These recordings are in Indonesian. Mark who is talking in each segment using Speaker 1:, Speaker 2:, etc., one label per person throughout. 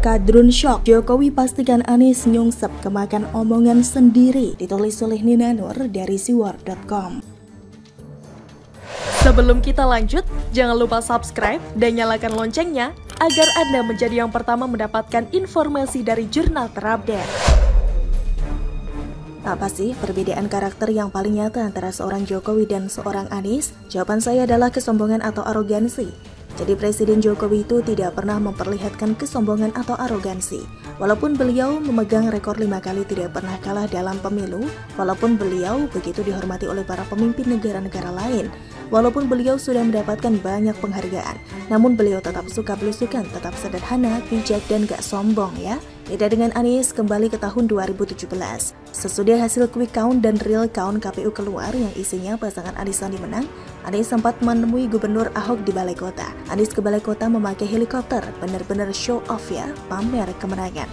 Speaker 1: Kadrun shock, Jokowi pastikan Anies nyungsep kemakan omongan sendiri, ditulis oleh Nina Nur dari siwar.com.
Speaker 2: Sebelum kita lanjut, jangan lupa subscribe dan nyalakan loncengnya agar Anda menjadi yang pertama mendapatkan informasi dari jurnal terupdate.
Speaker 1: Apa sih perbedaan karakter yang paling nyata antara seorang Jokowi dan seorang Anies? Jawaban saya adalah kesombongan atau arogansi. Jadi Presiden Jokowi itu tidak pernah memperlihatkan kesombongan atau arogansi. Walaupun beliau memegang rekor 5 kali tidak pernah kalah dalam pemilu, walaupun beliau begitu dihormati oleh para pemimpin negara-negara lain, walaupun beliau sudah mendapatkan banyak penghargaan, namun beliau tetap suka belusukan, tetap sederhana, bijak, dan gak sombong ya. Beda dengan Anies kembali ke tahun 2017. Sesudah hasil quick count dan real count KPU keluar yang isinya pasangan Anies Sandi menang, Anies sempat menemui Gubernur Ahok di Balai Kota. Anies ke Balai Kota memakai helikopter, benar-benar show off ya, pamer kemenangan.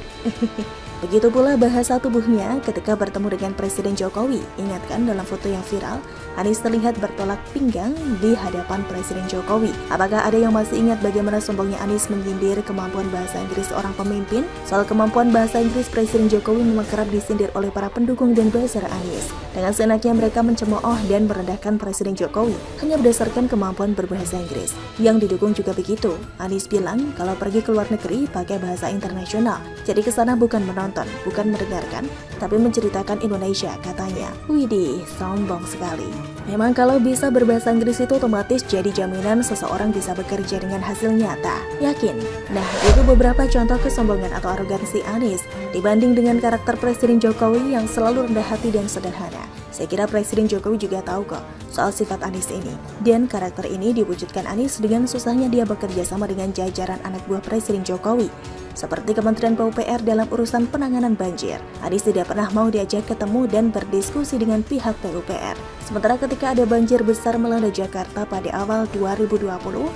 Speaker 1: Begitu pula bahasa tubuhnya ketika bertemu dengan Presiden Jokowi. Ingat kan dalam foto yang viral, Anies terlihat bertolak pinggang di hadapan Presiden Jokowi. Apakah ada yang masih ingat bagaimana sombongnya Anies menyindir kemampuan bahasa Inggris seorang pemimpin? Soal kemampuan bahasa Inggris Presiden Jokowi memang kerap disindir oleh para pendukung dan buzzer Anies. Dengan seenaknya mereka mencemooh dan merendahkan Presiden Jokowi hanya berdasarkan kemampuan berbahasa Inggris. Yang didukung juga begitu. Anies bilang kalau pergi ke luar negeri pakai bahasa internasional. Jadi kesana bukan menonton, bukan mendengarkan, tapi menceritakan Indonesia katanya. Widih, sombong sekali. Memang kalau bisa berbahasa Inggris itu otomatis jadi jaminan seseorang bisa bekerja dengan hasil nyata. Yakin? Nah, itu beberapa contoh kesombongan atau arogansi Anies dibanding dengan karakter Presiden Jokowi yang selalu rendah hati dan sederhana. Saya kira Presiden Jokowi juga tahu kok soal sifat Anies ini. Dan karakter ini diwujudkan Anies dengan susahnya dia bekerja sama dengan jajaran anak buah Presiden Jokowi. Seperti Kementerian PUPR dalam urusan penanganan banjir. Anies tidak pernah mau diajak ketemu dan berdiskusi dengan pihak PUPR. Sementara ketika ada banjir besar melanda Jakarta pada awal 2020,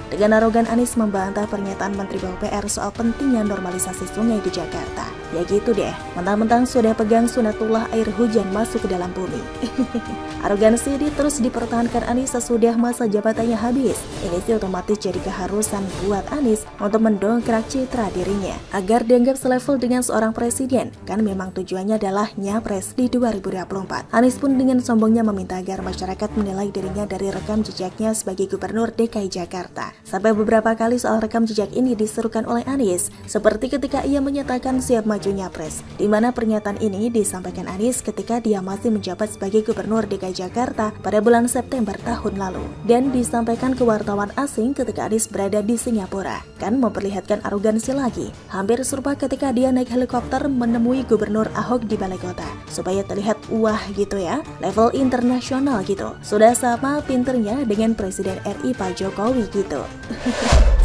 Speaker 1: dengan arogan Anies membantah pernyataan Menteri PUPR soal pentingnya normalisasi sungai di Jakarta. Ya gitu deh, mentang-mentang sudah pegang sunatullah air hujan masuk ke dalam bumi. Arogansi ini terus dipertahankan Anies sesudah masa jabatannya habis. Ini sih otomatis jadi keharusan buat Anies untuk mendongkrak citra dirinya agar dianggap selevel dengan seorang presiden. Kan memang tujuannya adalah nyapres di 2024. Anies pun dengan sombongnya meminta agar masyarakat menilai dirinya dari rekam jejaknya sebagai Gubernur DKI Jakarta. Sampai beberapa kali soal rekam jejak ini diserukan oleh Anies, seperti ketika ia menyatakan siap maju nyapres, di mana pernyataan ini disampaikan Anies ketika dia masih menjabat sebagai Gubernur DKI Jakarta pada bulan September tahun lalu, dan disampaikan ke wartawan asing ketika Anies berada di Singapura. Kan memperlihatkan arogansi lagi. Hampir serupa ketika dia naik helikopter menemui Gubernur Ahok di Balai Kota, supaya terlihat wah gitu ya, level internasional gitu. Sudah sama pinternya dengan Presiden RI Pak Jokowi gitu.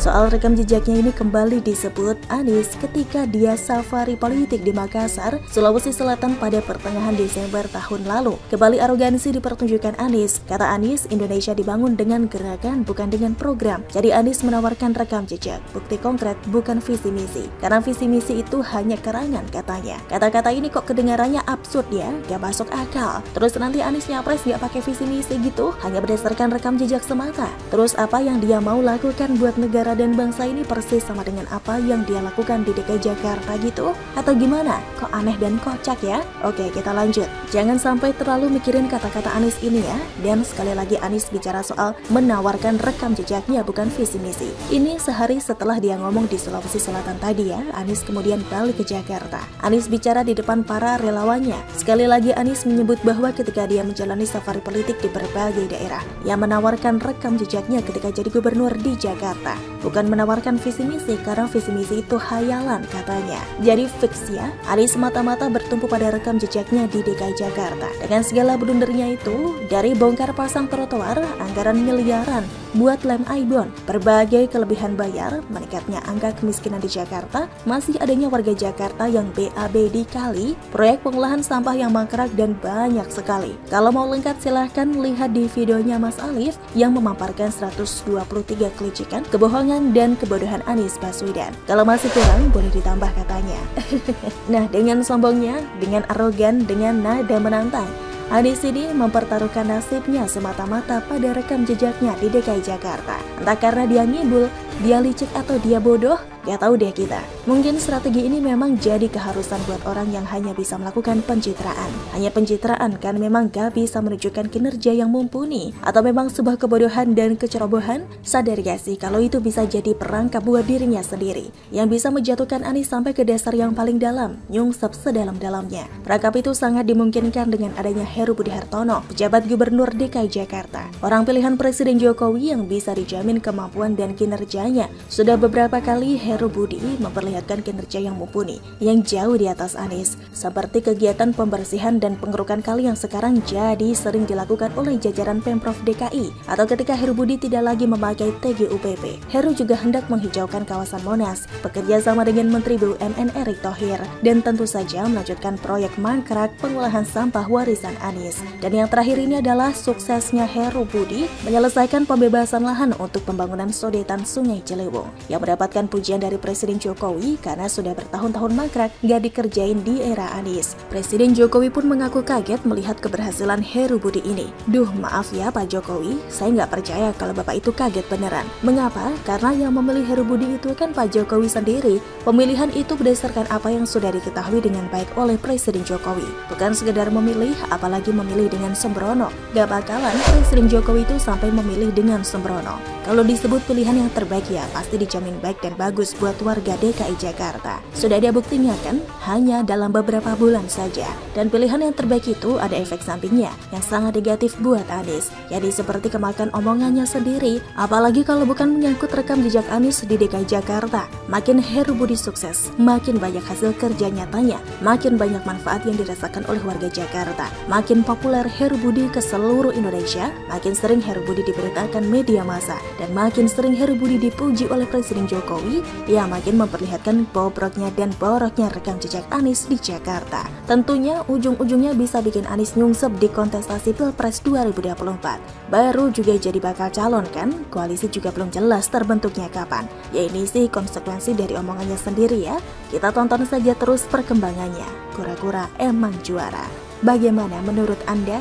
Speaker 1: Soal rekam jejaknya ini kembali disebut Anies ketika dia safari politik di Makassar, Sulawesi Selatan pada pertengahan Desember tahun lalu. Kembali arogansi dipertunjukkan Anies. Kata Anies, Indonesia dibangun dengan gerakan bukan dengan program. Jadi Anies menawarkan rekam jejak, bukti konkret bukan visi misi. Karena visi misi itu hanya kerangan katanya. Kata-kata ini kok kedengarannya absurd ya, gak masuk akal. Terus nanti Anies nyapres gak pakai visi misi gitu, hanya berdasarkan rekam jejak semata. Terus apa yang dia mau lakukan buat negara dan bangsa ini persis sama dengan apa yang dia lakukan di DKI Jakarta gitu? Atau gimana? Kok aneh dan kocak ya? Oke, kita lanjut. Jangan sampai terlalu mikirin kata-kata Anies ini ya. Dan sekali lagi Anies bicara soal menawarkan rekam jejaknya bukan visi misi. Ini sehari setelah dia ngomong di Sulawesi Selatan tadi ya, Anies kemudian balik ke Jakarta. Anies bicara di depan para relawannya. Sekali lagi Anies menyebut bahwa ketika dia menjalani safari politik di berbagai daerah, ia menawarkan rekam jejaknya ketika jadi gubernur di Jakarta. Bukan menawarkan visi misi karena visi misi itu hayalan katanya. Jadi fix ya, Anies semata-mata bertumpu pada rekam jejaknya di DKI Jakarta. Dengan segala blundernya itu, dari bongkar pasang trotoar, anggaran miliaran buat lem Aibon, berbagai kelebihan bayar, meningkatnya angka kemiskinan di Jakarta, masih adanya warga Jakarta yang BAB di kali, proyek pengolahan sampah yang mangkrak dan banyak sekali. Kalau mau lengkap silahkan lihat di videonya Mas Alif yang memaparkan 123 kelicikan, kebohongan dan kebodohan Anies Baswedan. Kalau masih kurang boleh ditambah katanya. Nah, dengan sombongnya, dengan arogan, dengan nada menantang, Anies ini mempertaruhkan nasibnya semata-mata pada rekam jejaknya di DKI Jakarta. Entah karena dia ngibul, dia licik atau dia bodoh, Gak tahu deh kita, mungkin strategi ini memang jadi keharusan buat orang yang hanya bisa melakukan pencitraan. Hanya pencitraan kan memang gak bisa menunjukkan kinerja yang mumpuni. Atau memang sebuah kebodohan dan kecerobohan? Sadar gak sih kalau itu bisa jadi perangkap buat dirinya sendiri, yang bisa menjatuhkan Anies sampai ke dasar yang paling dalam, nyungsep sedalam-dalamnya. Perangkap itu sangat dimungkinkan dengan adanya Heru Budi Hartono, pejabat Gubernur DKI Jakarta. Orang pilihan Presiden Jokowi yang bisa dijamin kemampuan dan kinerjanya. Sudah beberapa kali Heru Budi memperlihatkan kinerja yang mumpuni, yang jauh di atas Anies, seperti kegiatan pembersihan dan pengerukan kali yang sekarang jadi sering dilakukan oleh jajaran Pemprov DKI, atau ketika Heru Budi tidak lagi memakai TGUPP. Heru juga hendak menghijaukan kawasan Monas, bekerja sama dengan Menteri BUMN Erick Thohir, dan tentu saja melanjutkan proyek mangkrak pengolahan sampah warisan Anies. Dan yang terakhir ini adalah suksesnya Heru Budi menyelesaikan pembebasan lahan untuk pembangunan sodetan Sungai Ciliwung, yang mendapatkan pujian dari Presiden Jokowi karena sudah bertahun-tahun mangkrak gak dikerjain di era Anies. Presiden Jokowi pun mengaku kaget melihat keberhasilan Heru Budi ini. Duh, maaf ya Pak Jokowi, saya nggak percaya kalau Bapak itu kaget beneran. Mengapa? Karena yang memilih Heru Budi itu kan Pak Jokowi sendiri. Pemilihan itu berdasarkan apa yang sudah diketahui dengan baik oleh Presiden Jokowi. Bukan sekedar memilih, apalagi memilih dengan sembrono. Gak bakalan Presiden Jokowi itu sampai memilih dengan sembrono. Kalau disebut pilihan yang terbaik ya pasti dijamin baik dan bagus buat warga DKI Jakarta. Sudah ada buktinya kan? Hanya dalam beberapa bulan saja. Dan pilihan yang terbaik itu ada efek sampingnya yang sangat negatif buat Anies. Jadi seperti kemakan omongannya sendiri. Apalagi kalau bukan menyangkut rekam jejak Anies di DKI Jakarta. Makin Heru Budi sukses, makin banyak hasil kerja nyatanya, makin banyak manfaat yang dirasakan oleh warga Jakarta. Makin populer Heru Budi ke seluruh Indonesia, makin sering Heru Budi diberitakan media massa, dan makin sering Heru Budi dipuji oleh Presiden Jokowi, ia makin memperlihatkan bobroknya dan boroknya rekam jejak Anies di Jakarta. Tentunya ujung-ujungnya bisa bikin Anies nyungsep di kontestasi Pilpres 2024. Baru juga jadi bakal calon kan? Koalisi juga belum jelas terbentuknya kapan. Ya ini sih konsekuensi dari omongannya sendiri ya. Kita tonton saja terus perkembangannya. Kura-kura emang juara. Bagaimana menurut Anda?